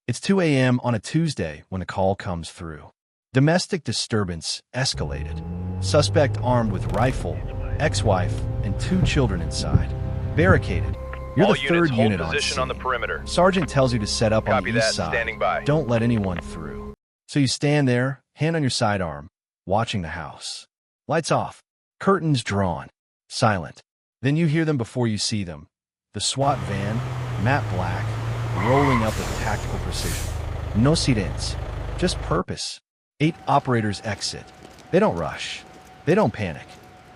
It's 2 a.m. on a Tuesday when a call comes through. Domestic disturbance escalated. Suspect armed with rifle, ex-wife, and 2 children inside. Barricaded. You're the third unit on position scene. on the perimeter. Sergeant tells you to set up on Copy the that, east side. standing by. Don't let anyone through. So you stand there, hand on your sidearm, watching the house. Lights off. Curtains drawn. Silent. Then you hear them before you see them. The SWAT van, matte black, rolling up with tactical precision. No sirens. Just purpose. 8 operators exit. They don't rush. They don't panic.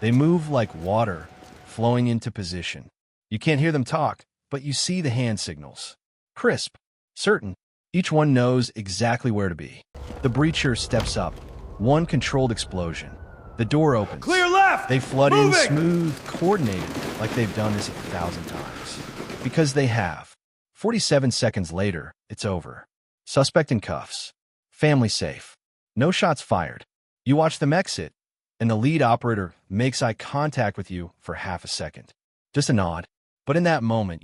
They move like water, flowing into position. You can't hear them talk, but you see the hand signals. Crisp. Certain. Each one knows exactly where to be. The breacher steps up. One controlled explosion. The door opens. Clear left! They flood Moving! in smooth, coordinated, like they've done this 1,000 times. Because they have. 47 seconds later, it's over. Suspect in cuffs. Family safe. No shots fired. You watch them exit, and the lead operator makes eye contact with you for half a second. Just a nod. But in that moment,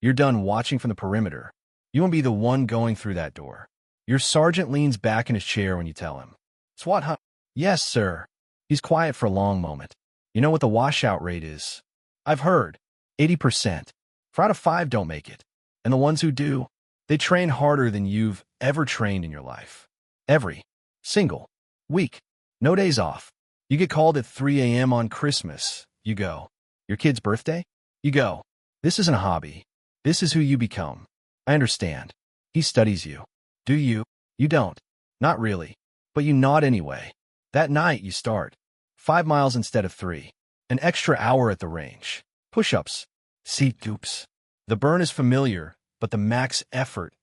you're done watching from the perimeter. You won't be the one going through that door. Your sergeant leans back in his chair when you tell him. SWAT hunt? Yes, sir. He's quiet for a long moment. You know what the washout rate is? I've heard. 80%. 4 out of 5 don't make it. And the ones who do, they train harder than you've ever trained in your life. Every single week. No days off. You get called at 3 a.m. on Christmas. You go. Your kid's birthday? You go. This isn't a hobby. This is who you become. I understand. He studies you. Do you? You don't. Not really. But you nod anyway. That night you start. 5 miles instead of 3. An extra hour at the range. Push-ups. Seat goops. The burn is familiar, but the max effort,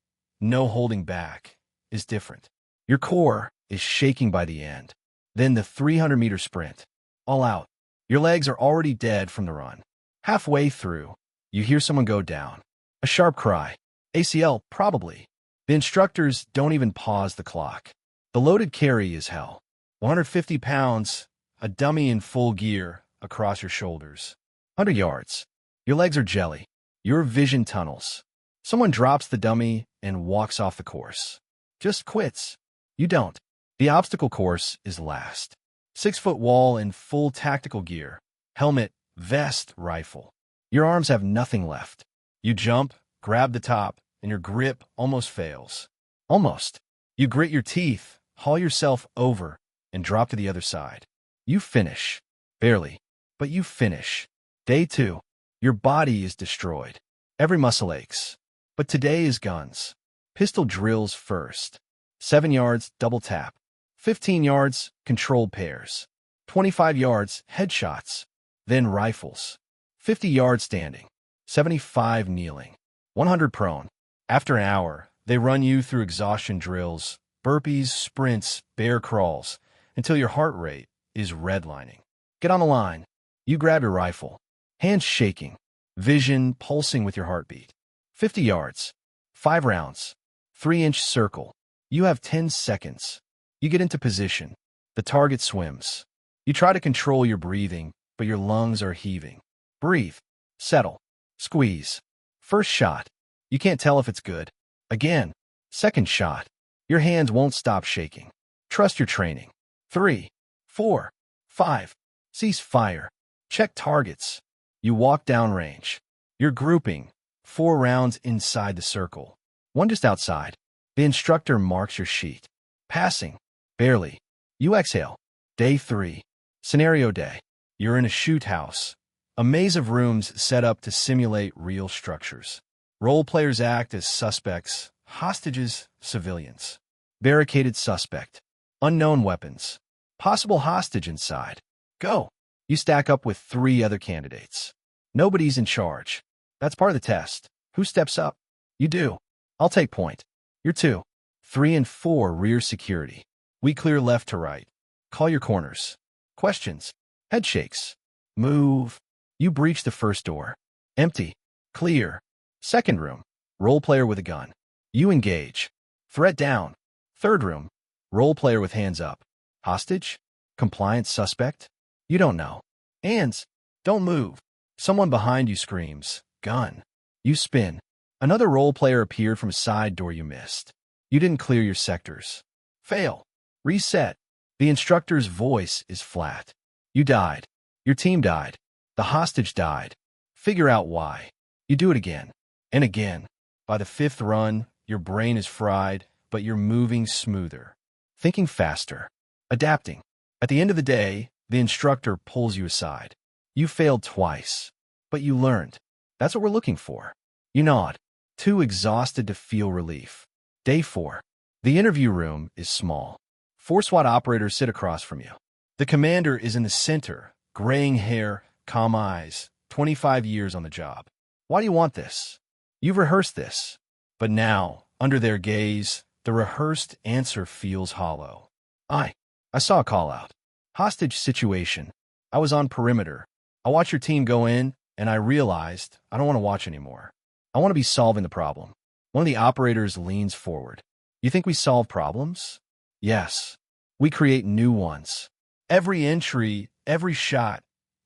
no holding back, is different. Your core is shaking by the end. Then the 300-meter sprint. All out. Your legs are already dead from the run. Halfway through, you hear someone go down. A sharp cry. ACL, probably. The instructors don't even pause the clock. The loaded carry is hell. 150 pounds, a dummy in full gear, across your shoulders. 100 yards. Your legs are jelly. Your vision tunnels. Someone drops the dummy and walks off the course. Just quits. You don't. The obstacle course is last. 6-foot wall in full tactical gear. Helmet, vest, rifle. Your arms have nothing left. You jump, grab the top, and your grip almost fails. Almost. You grit your teeth, haul yourself over, and drop to the other side. You finish. Barely. But you finish. Day 2. Your body is destroyed. Every muscle aches. But today is guns. Pistol drills first. 7 yards, double tap. 15 yards, controlled pairs. 25 yards, headshots. Then rifles. 50 yards standing. 75 kneeling. 100 prone. After an hour, they run you through exhaustion drills, burpees, sprints, bear crawls, until your heart rate is redlining. Get on the line. You grab your rifle. Hands shaking. Vision pulsing with your heartbeat. 50 yards. 5 rounds. 3-inch circle. You have 10 seconds. You get into position. The target swims. You try to control your breathing, but your lungs are heaving. Breathe. Settle. Squeeze. First shot. You can't tell if it's good. Again. Second shot. Your hands won't stop shaking. Trust your training. 3, 4, 5. Cease fire. Check targets. You walk down range. You're grouping. 4 rounds inside the circle. 1 just outside. The instructor marks your sheet. Passing. Barely. You exhale. Day 3. Scenario day. You're in a shoot house. A maze of rooms set up to simulate real structures. Role players act as suspects, hostages, civilians. Barricaded suspect. Unknown weapons. Possible hostage inside. Go. You stack up with 3 other candidates. Nobody's in charge. That's part of the test. Who steps up? You do. I'll take point. You're 2. 3 and 4 rear security. We clear left to right. Call your corners. Questions. Head shakes. Move. You breach the first door. Empty. Clear. Second room. Role player with a gun. You engage. Threat down. Third room. Role player with hands up. Hostage? Compliant suspect? You don't know. Hands. Don't move. Someone behind you screams. Gun. You spin. Another role player appeared from a side door you missed. You didn't clear your sectors. Fail. Reset. The instructor's voice is flat. You died. Your team died. The hostage died. Figure out why. You do it again and again. By the fifth run, your brain is fried, but you're moving smoother, thinking faster, adapting. At the end of the day, the instructor pulls you aside. You failed twice, but you learned. That's what we're looking for. You nod, too exhausted to feel relief. Day 4. The interview room is small. 4 SWAT operators sit across from you. The commander is in the center, graying hair, calm eyes, 25 years on the job. Why do you want this? You've rehearsed this. But now, under their gaze, the rehearsed answer feels hollow. I saw a call-out. Hostage situation. I was on perimeter. I watched your team go in, and I realized I don't want to watch anymore. I want to be solving the problem. One of the operators leans forward. You think we solve problems? Yes. We create new ones. Every entry, every shot,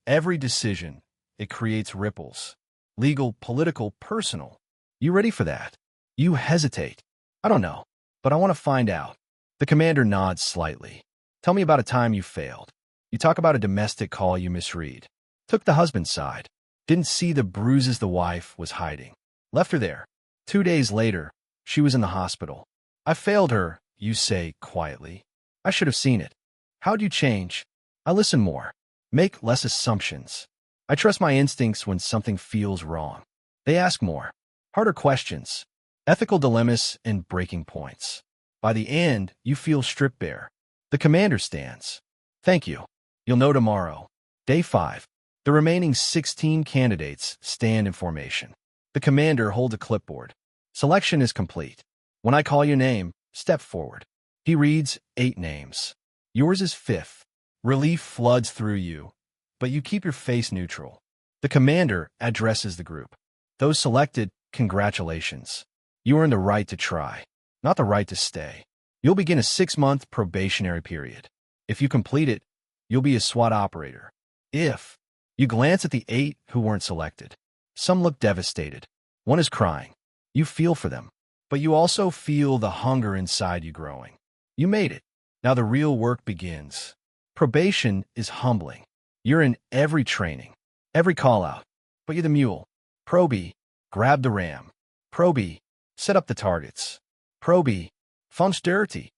every decision, it creates ripples. Legal, political, personal. You ready for that? You hesitate. I don't know, but I want to find out. The commander nods slightly. Tell me about a time you failed. You talk about a domestic call you misread. Took the husband's side. Didn't see the bruises the wife was hiding. Left her there. 2 days later, she was in the hospital. I failed her, you say quietly. I should have seen it. How'd you change? I listen more. Make less assumptions. I trust my instincts when something feels wrong. They ask more. Harder questions. Ethical dilemmas and breaking points. By the end, you feel stripped bare. The commander stands. Thank you. You'll know tomorrow. Day 5. The remaining 16 candidates stand in formation. The commander holds a clipboard. Selection is complete. When I call your name, step forward. He reads 8 names. Yours is 5th. Relief floods through you, but you keep your face neutral. The commander addresses the group. Those selected, congratulations. You earned the right to try, not the right to stay. You'll begin a 6-month probationary period. If you complete it, you'll be a SWAT operator. If you glance at the 8 who weren't selected, some look devastated. One is crying. You feel for them, but you also feel the hunger inside you growing. You made it. Now the real work begins. Probation is humbling. You're in every training, every call-out, but you're the mule. Pro B, grab the ram. Pro B, set up the targets. Pro B, funch dirty.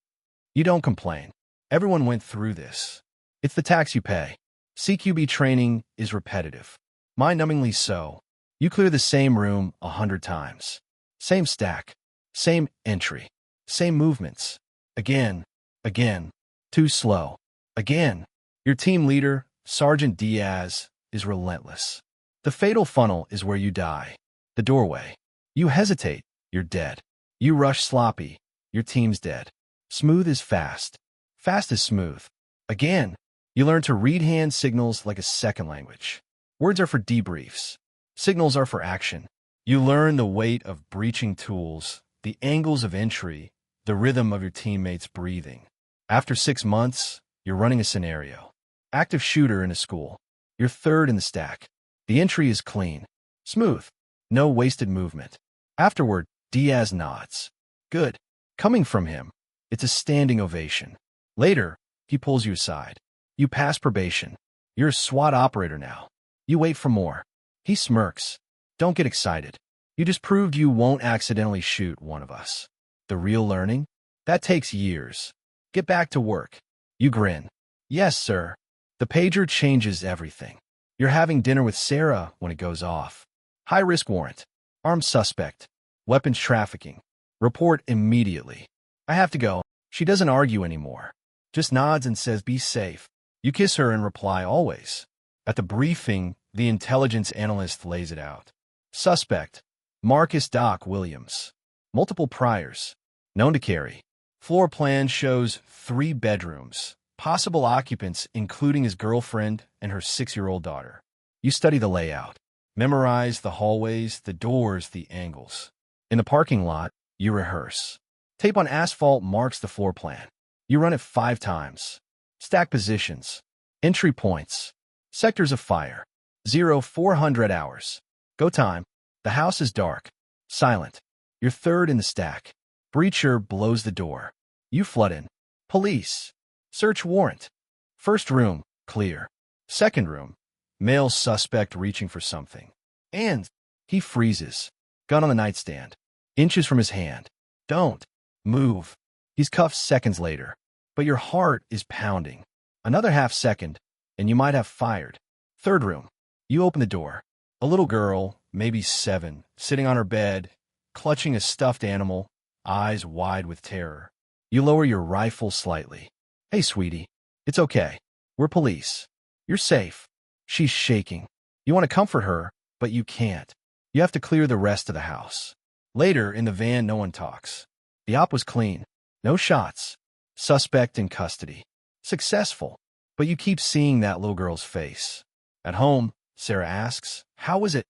You don't complain. Everyone went through this. It's the tax you pay. CQB training is repetitive. Mind-numbingly so. You clear the same room 100 times. Same stack. Same entry. Same movements. Again. Again. Too slow. Again. Your team leader, Sergeant Diaz, is relentless. The fatal funnel is where you die. The doorway. You hesitate. You're dead. You rush sloppy. Your team's dead. Smooth is fast. Fast is smooth. Again. You learn to read hand signals like a second language. Words are for debriefs. Signals are for action. You learn the weight of breaching tools, the angles of entry, the rhythm of your teammates' breathing. After 6 months, you're running a scenario. Active shooter in a school. You're 3rd in the stack. The entry is clean. Smooth. No wasted movement. Afterward, Diaz nods. Good. Coming from him, it's a standing ovation. Later, he pulls you aside. You pass probation. You're a SWAT operator now. You wait for more. He smirks. Don't get excited. You just proved you won't accidentally shoot one of us. The real learning? That takes years. Get back to work. You grin. Yes, sir. The pager changes everything. You're having dinner with Sarah when it goes off. High-risk warrant. Armed suspect. Weapons trafficking. Report immediately. I have to go. She doesn't argue anymore. Just nods and says, be safe. You kiss her and reply, always. At the briefing, the intelligence analyst lays it out. Suspect. Marcus Doc Williams. Multiple priors. Known to carry. Floor plan shows 3 bedrooms. Possible occupants including his girlfriend and her 6-year-old daughter. You study the layout. Memorize the hallways, the doors, the angles. In the parking lot, you rehearse. Tape on asphalt marks the floor plan. You run it 5 times. Stack positions. Entry points. Sectors of fire. 0400 hours. Go time. The house is dark. Silent. You're third in the stack. Breacher blows the door. You flood in. Police. Search warrant. First room, clear. Second room, male suspect reaching for something. And he freezes. Gun on the nightstand. Inches from his hand. Don't move. He's cuffed seconds later. But your heart is pounding. Another half second, and you might have fired. Third room. You open the door. A little girl, maybe 7, sitting on her bed, clutching a stuffed animal, eyes wide with terror. You lower your rifle slightly. Hey, sweetie. It's okay. We're police. You're safe. She's shaking. You want to comfort her, but you can't. You have to clear the rest of the house. Later, in the van, no one talks. The op was clean. No shots. Suspect in custody. Successful. But you keep seeing that little girl's face. At home, Sarah asks, how was it?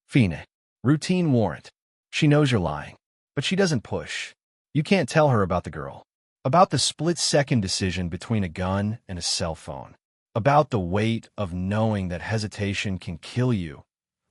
Fine. Routine warrant. She knows you're lying. But she doesn't push. You can't tell her about the girl. About the split-second decision between a gun and a cell phone. About the weight of knowing that hesitation can kill you,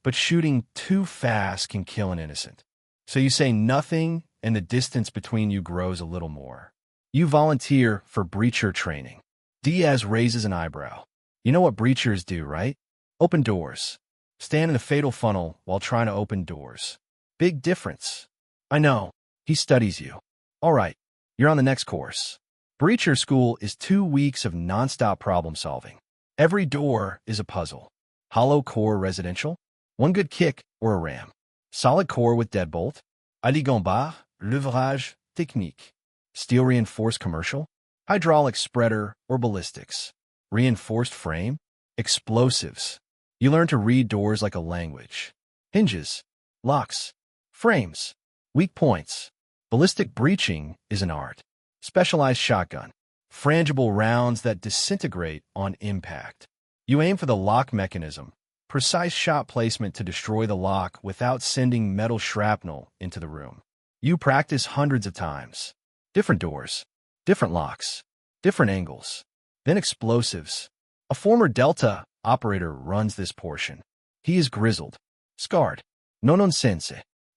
but shooting too fast can kill an innocent. So you say nothing, and the distance between you grows a little more. You volunteer for breacher training. Diaz raises an eyebrow. You know what breachers do, right? Open doors. Stand in the fatal funnel while trying to open doors. Big difference. I know. He studies you. All right, you're on the next course. Breacher school is 2 weeks of nonstop problem solving. Every door is a puzzle. Hollow core residential, one good kick or a ram. Solid core with deadbolt. Aligombar, l'ouvrage technique. Steel reinforced commercial, hydraulic spreader or ballistics. Reinforced frame, explosives. You learn to read doors like a language. Hinges, locks, frames, weak points. Ballistic breaching is an art. Specialized shotgun. Frangible rounds that disintegrate on impact. You aim for the lock mechanism. Precise shot placement to destroy the lock without sending metal shrapnel into the room. You practice hundreds of times. Different doors. Different locks. Different angles. Then explosives. A former Delta operator runs this portion. He is grizzled. Scarred. No nonsense.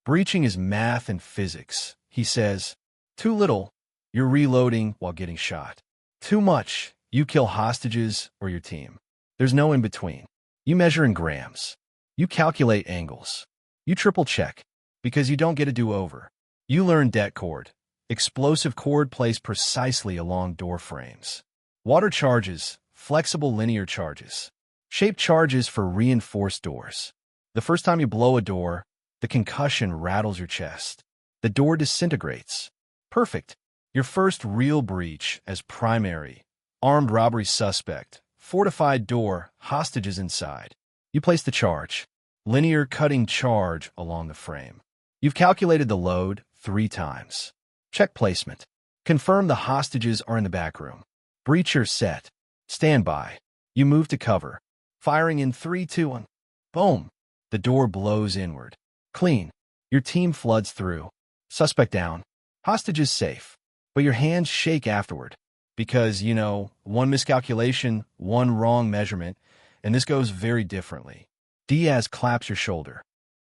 Breaching is math and physics. He says, too little, you're reloading while getting shot. Too much, you kill hostages or your team. There's no in between. You measure in grams. You calculate angles. You triple check, because you don't get a do-over. You learn det cord. Explosive cord placed precisely along door frames. Water charges, flexible linear charges. Shaped charges for reinforced doors. The first time you blow a door, the concussion rattles your chest. The door disintegrates. Perfect. Your first real breach as primary. Armed robbery suspect. Fortified door, hostages inside. You place the charge. Linear cutting charge along the frame. You've calculated the load 3 times. Check placement. Confirm the hostages are in the back room. Breacher set. Stand by. You move to cover. Firing in 3, 2, 1. Boom. The door blows inward. Clean. Your team floods through. Suspect down. Hostages safe. But your hands shake afterward. Because, one miscalculation, one wrong measurement, and this goes very differently. Diaz claps your shoulder.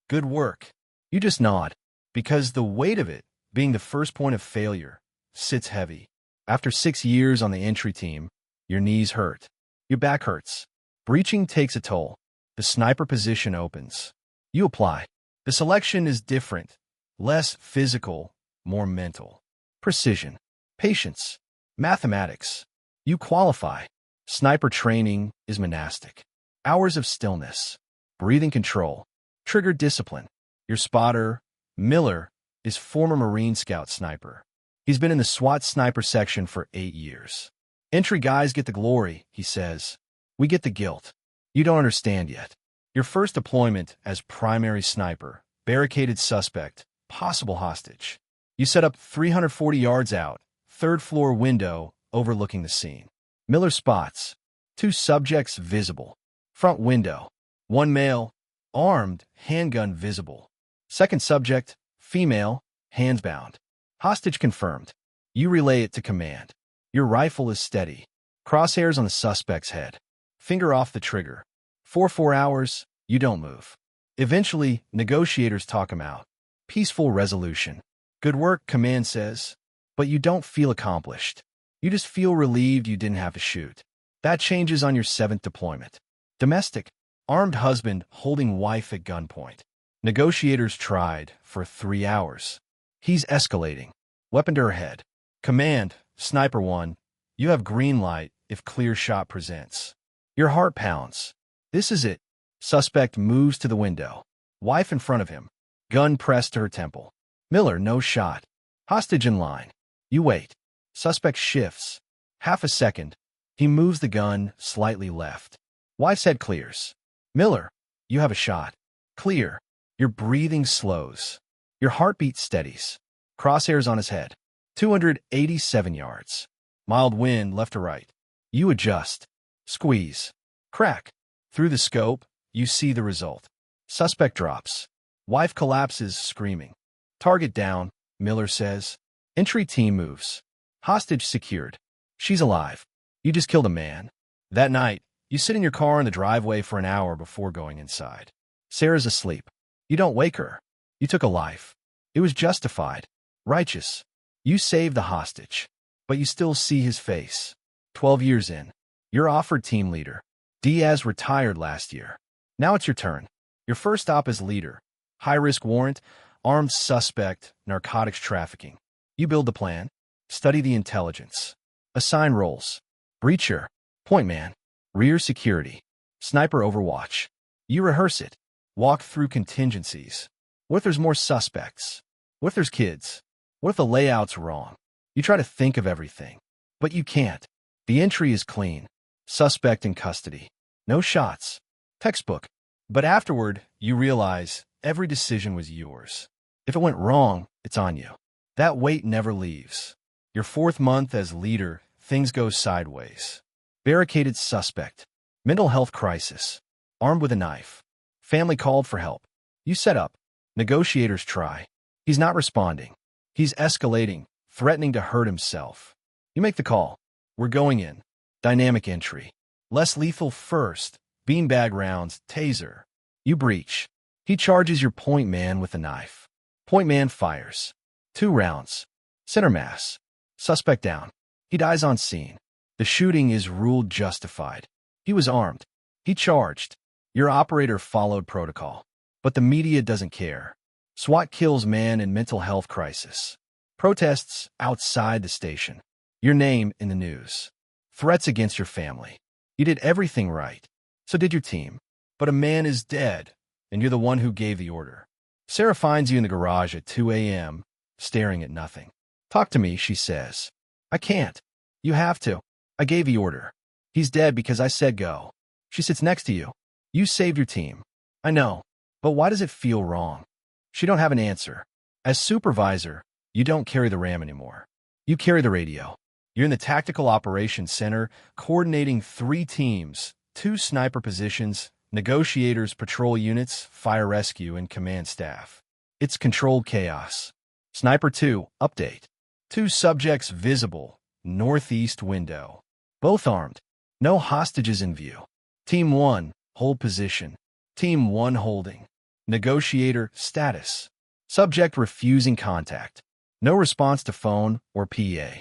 Good work. You just nod. Because the weight of it, being the first point of failure, sits heavy. After 6 years on the entry team, your knees hurt. Your back hurts. Breaching takes a toll. The sniper position opens. You apply. The selection is different. Less physical, more mental. Precision. Patience. Mathematics. You qualify. Sniper training is monastic. Hours of stillness. Breathing control. Trigger discipline. Your spotter, Miller, is former Marine Scout sniper. He's been in the SWAT sniper section for 8 years. Entry guys get the glory, he says. We get the guilt. You don't understand yet. Your first deployment as primary sniper, barricaded suspect, possible hostage. You set up 340 yards out, 3rd floor window overlooking the scene. Miller spots 2 subjects visible. Front window. 1 male, armed, handgun visible. Second subject, female, hands bound. Hostage confirmed. You relay it to command. Your rifle is steady. Crosshairs on the suspect's head. Finger off the trigger. For 4 hours, you don't move. Eventually, negotiators talk him out. Peaceful resolution. Good work, command says. But you don't feel accomplished. You just feel relieved you didn't have to shoot. That changes on your 7th deployment. Domestic. Armed husband holding wife at gunpoint. Negotiators tried for 3 hours. He's escalating. Weapon to her head. Command, Sniper 1, you have green light if clear shot presents. Your heart pounds. This is it. Suspect moves to the window. Wife in front of him. Gun pressed to her temple. Miller, no shot. Hostage in line. You wait. Suspect shifts. Half a second. He moves the gun slightly left. Wife's head clears. Miller, you have a shot. Clear. Your breathing slows. Your heartbeat steadies. Crosshairs on his head. 287 yards. Mild wind left to right. You adjust. Squeeze. Crack. Through the scope, you see the result. Suspect drops. Wife collapses, screaming. Target down, Miller says. Entry team moves. Hostage secured. She's alive. You just killed a man. That night, you sit in your car in the driveway for an hour before going inside. Sarah's asleep. You don't wake her. You took a life. It was justified. Righteous. You saved the hostage. But you still see his face. 12 years in. You're offered team leader. Diaz retired last year. Now it's your turn. Your first op as leader. High-risk warrant, armed suspect, narcotics trafficking. You build the plan. Study the intelligence. Assign roles. Breacher. Point man. Rear security. Sniper overwatch. You rehearse it. Walk through contingencies. What if there's more suspects? What if there's kids? What if the layout's wrong? You try to think of everything. But you can't. The entry is clean. Suspect in custody. No shots. Textbook. But afterward, you realize every decision was yours. If it went wrong, it's on you. That weight never leaves. Your 4th month as leader, things go sideways. Barricaded suspect. Mental health crisis. Armed with a knife. Family called for help. You set up. Negotiators try. He's not responding. He's escalating, threatening to hurt himself. You make the call. We're going in. Dynamic entry. Less lethal first. Beanbag rounds, taser. You breach. He charges your point man with a knife. Point man fires. 2 rounds. Center mass. Suspect down. He dies on scene. The shooting is ruled justified. He was armed. He charged. Your operator followed protocol. But the media doesn't care. SWAT kills man in mental health crisis. Protests outside the station. Your name in the news. Threats against your family. You did everything right. So did your team. But a man is dead, and you're the one who gave the order. Sarah finds you in the garage at 2 a.m., staring at nothing. Talk to me, she says. I can't. You have to. I gave the order. He's dead because I said go. She sits next to you. You saved your team. I know. But why does it feel wrong? She don't have an answer. As supervisor, you don't carry the RAM anymore. You carry the radio. You're in the Tactical Operations Center, coordinating 3 teams, 2 sniper positions, negotiators, patrol units, fire rescue, and command staff. It's controlled chaos. Sniper 2, update. 2 subjects visible, northeast window. Both armed. No hostages in view. Team 1, hold position. Team 1 holding. Negotiator, status. Subject refusing contact. No response to phone or PA.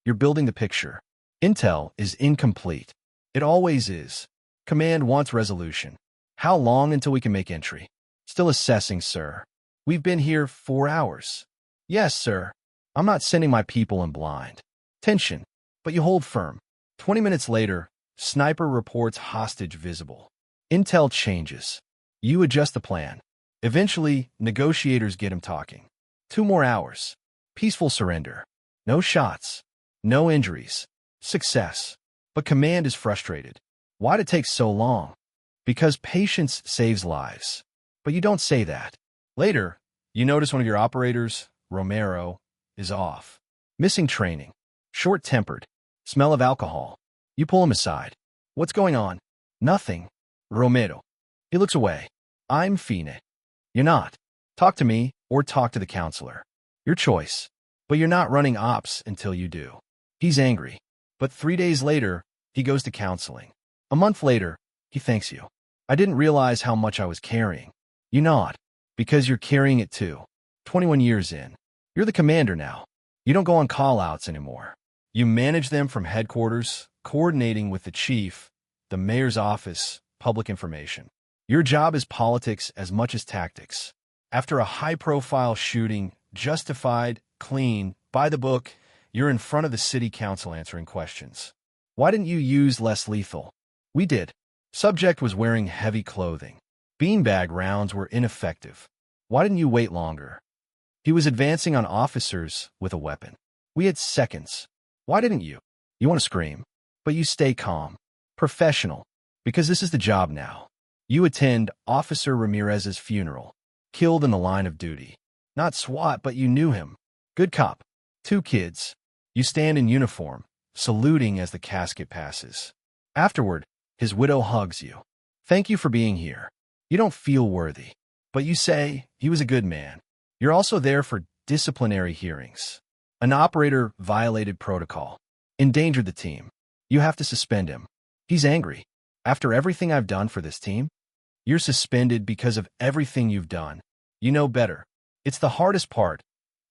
You're building the picture. Intel is incomplete. It always is. Command wants resolution. How long until we can make entry? Still assessing, sir. We've been here 4 hours. Yes, sir. I'm not sending my people in blind. Tension. But you hold firm. 20 minutes later, sniper reports hostage visible. Intel changes. You adjust the plan. Eventually, negotiators get him talking. 2 more hours. Peaceful surrender. No shots. No injuries. Success. But command is frustrated. Why'd it take so long? Because patience saves lives. But you don't say that. Later, you notice one of your operators, Romero, is off. Missing training. Short-tempered. Smell of alcohol. You pull him aside. What's going on? Nothing. Romero. He looks away. I'm Fine. You're not. Talk to me or talk to the counselor. Your choice. But you're not running ops until you do. He's angry. But 3 days later, he goes to counseling. A month later, he thanks you. I didn't realize how much I was carrying. You nod. Because you're carrying it too. 21 years in. You're the commander now. You don't go on call-outs anymore. You manage them from headquarters, coordinating with the chief, the mayor's office, public information. Your job is politics as much as tactics. After a high-profile shooting, justified, clean, by the book, you're in front of the city council answering questions. Why didn't you use less lethal? We did. Subject was wearing heavy clothing. Beanbag rounds were ineffective. Why didn't you wait longer? He was advancing on officers with a weapon. We had seconds. Why didn't you? You want to scream, but you stay calm. Professional. Because this is the job now. You attend Officer Ramirez's funeral. Killed in the line of duty. Not SWAT, but you knew him. Good cop. 2 kids. You stand in uniform, saluting as the casket passes. Afterward, his widow hugs you. Thank you for being here. You don't feel worthy, but you say he was a good man. You're also there for disciplinary hearings. An operator violated protocol. Endangered the team. You have to suspend him. He's angry. After everything I've done for this team, you're suspended because of everything you've done. You know better. It's the hardest part,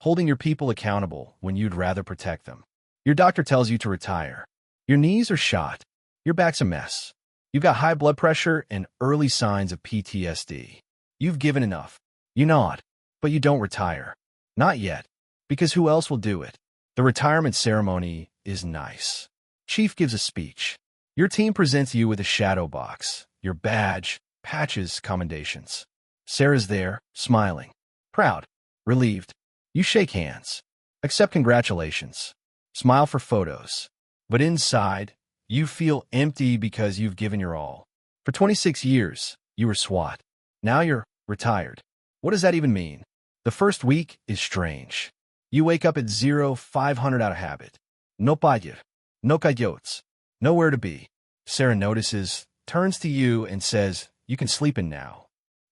holding your people accountable when you'd rather protect them. Your doctor tells you to retire. Your knees are shot. Your back's a mess. You've got high blood pressure and early signs of PTSD. You've given enough. You nod, but you don't retire. Not yet, because who else will do it? The retirement ceremony is nice. Chief gives a speech. Your team presents you with a shadow box, your badge, patches, commendations. Sarah's there, smiling. Proud. Relieved. You shake hands. Accept congratulations. Smile for photos. But inside, you feel empty because you've given your all. For 26 years, you were SWAT. Now you're retired. What does that even mean? The first week is strange. You wake up at 0500 out of habit. No payer. No coyotes. Nowhere to be. Sarah notices, turns to you and says, you can sleep in now.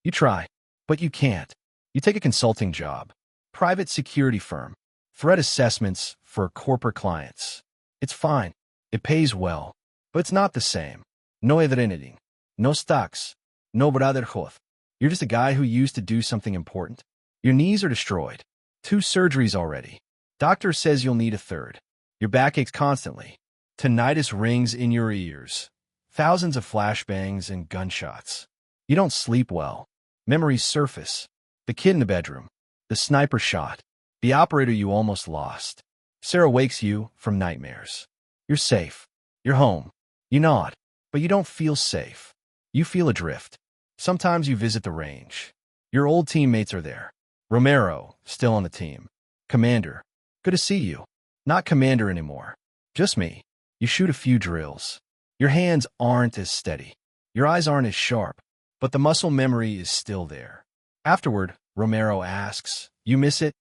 You try, but you can't. You take a consulting job. Private security firm. Threat assessments for corporate clients. It's fine. It pays well. But it's not the same. No identity. No stocks. No brotherhood. You're just a guy who used to do something important. Your knees are destroyed. 2 surgeries already. Doctor says you'll need a 3rd. Your back aches constantly. Tinnitus rings in your ears. Thousands of flashbangs and gunshots. You don't sleep well. Memories surface. The kid in the bedroom. The sniper shot. The operator you almost lost. Sarah wakes you from nightmares. You're safe. You're home. You nod. But you don't feel safe. You feel adrift. Sometimes you visit the range. Your old teammates are there. Romero, still on the team. Commander. Good to see you. Not commander anymore. Just me. You shoot a few drills. Your hands aren't as steady. Your eyes aren't as sharp. But the muscle memory is still there. Afterward, Romero asks, you miss it?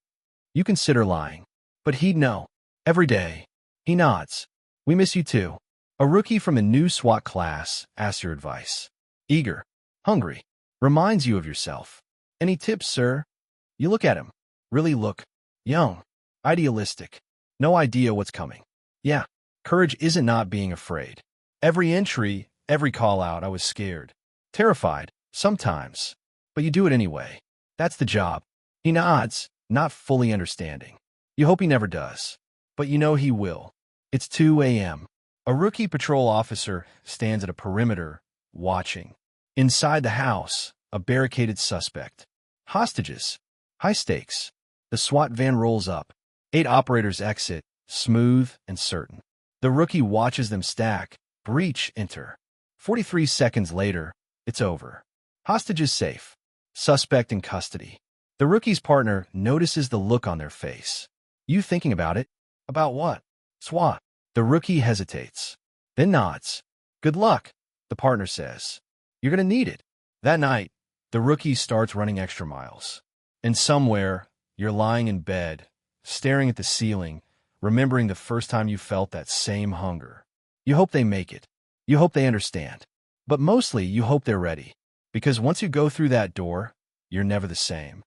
You consider lying. But he'd know. Every day. He nods. We miss you too. A rookie from a new SWAT class asks your advice. Eager. Hungry. Reminds you of yourself. Any tips, sir? You look at him. Really look. Young. Idealistic. No idea what's coming. Yeah. Courage isn't not being afraid. Every entry, every call-out, I was scared. Terrified. Sometimes. But you do it anyway. That's the job. He nods, not fully understanding. You hope he never does. But you know he will. It's 2 a.m. A rookie patrol officer stands at a perimeter, watching. Inside the house, a barricaded suspect. Hostages. High stakes. The SWAT van rolls up. 8 operators exit, smooth and certain. The rookie watches them stack, breach, enter. 43 seconds later, it's over. Hostages safe. Suspect in custody. The rookie's partner notices the look on their face. You thinking about it? About what? SWAT. The rookie hesitates. Then nods. Good luck, the partner says. You're gonna need it. That night, the rookie starts running extra miles. And somewhere, you're lying in bed, staring at the ceiling, remembering the first time you felt that same hunger. You hope they make it. You hope they understand. But mostly, you hope they're ready. Because once you go through that door, you're never the same.